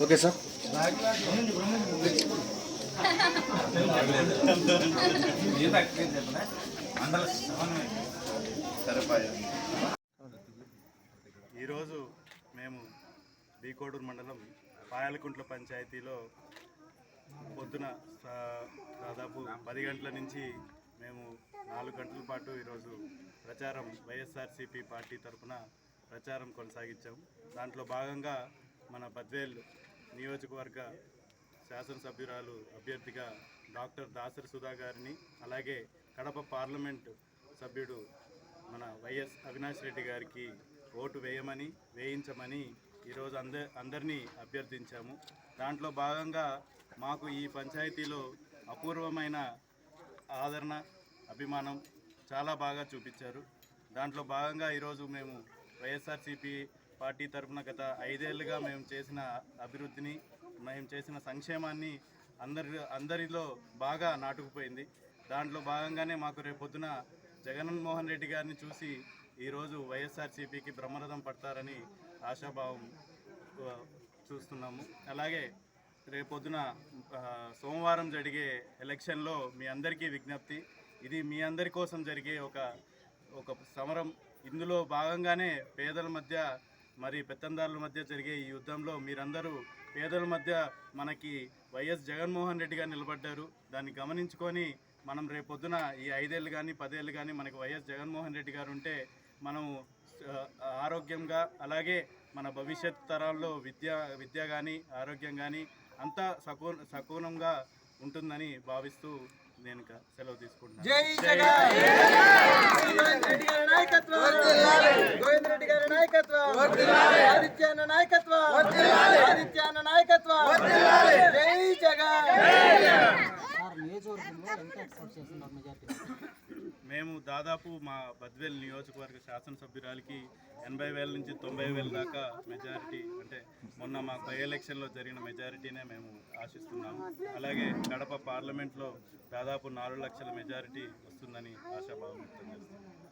Okay sir. ఈరోజు మేము బీకోడూరు మండలం పాయలకుంట్ల పంచాయతీలో పొద్దున దాదాపు 10 గంటల నుంచి మేము 4 గంటల పాటు ఈరోజు ప్రచారం వైఎస్ఆర్సీపీ పార్టీ తరఫున ప్రచారం కొనసాగించాం. దాంట్లో భాగంగా మన బద్వేల్ నియోజకవర్గ శాసనసభ్యురాలు అభ్యర్థిగా డాక్టర్ దాసరి సుధా గారిని, అలాగే కడప పార్లమెంటు సభ్యుడు మన వైఎస్ అవినాష్ రెడ్డి గారికి ఓటు వేయించమని ఈరోజు అందరినీ అభ్యర్థించాము. దాంట్లో భాగంగా మాకు ఈ పంచాయతీలో అపూర్వమైన ఆదరణ, అభిమానం చాలా బాగా చూపించారు. దాంట్లో భాగంగా ఈరోజు మేము వైఎస్ఆర్సీపీ పార్టీ తరఫున గత 5 ఏళ్ళుగా మేము చేసిన అభివృద్ధిని, మేము చేసిన సంక్షేమాన్ని అందరిలో బాగా నాటుకుపోయింది. దాంట్లో భాగంగానే మాకు రేపొద్దున జగన్మోహన్ రెడ్డి గారిని చూసి ఈరోజు వైఎస్ఆర్సీపీకి బ్రహ్మరథం పడతారని ఆశాభావం చూస్తున్నాము. అలాగే రేపొద్దున సోమవారం జరిగే ఎలక్షన్లో మీ అందరికీ విజ్ఞప్తి, ఇది మీ అందరి కోసం జరిగే ఒక సమరం. ఇందులో భాగంగానే పేదల మధ్య మరి పెత్తందారుల మధ్య జరిగే ఈ యుద్ధంలో మీరందరూ పేదల మధ్య మనకి వైఎస్ జగన్మోహన్ రెడ్డి గారు నిలబడ్డారు. దాన్ని గమనించుకొని మనం రేపొద్దున ఈ 5 ఏళ్ళు కానీ 10 ఏళ్ళు కానీ మనకి వైఎస్ జగన్మోహన్ రెడ్డి గారు ఉంటే మనం ఆరోగ్యంగా, అలాగే మన భవిష్యత్ తరాల్లో విద్య కానీ ఆరోగ్యం కానీ అంతా సకూనంగా ఉంటుందని భావిస్తూ నేను సెలవు తీసుకుంటున్నాను. జై జగన్! రెడ్డి గారి నాయకత్వం, గోవింద్ రెడ్డి గారి నాయకత్వం, ఆదిత్య అన్న నాయకత్వం, ఆదిత్య అన్న నాయకత్వం, జై జగన్! మేము దాదాపు మా బద్వేల్ నియోజకవర్గ శాసనసభ్యురాలికి 80,000 నుంచి 90,000 దాకా మెజారిటీ, అంటే మొన్న మా బై ఎలక్షన్లో జరిగిన మెజారిటీనే మేము ఆశిస్తున్నాము. అలాగే కడప పార్లమెంట్లో దాదాపు 4 లక్షల మెజారిటీ వస్తుందని ఆశాభావం వ్యక్తం చేస్తున్నాం.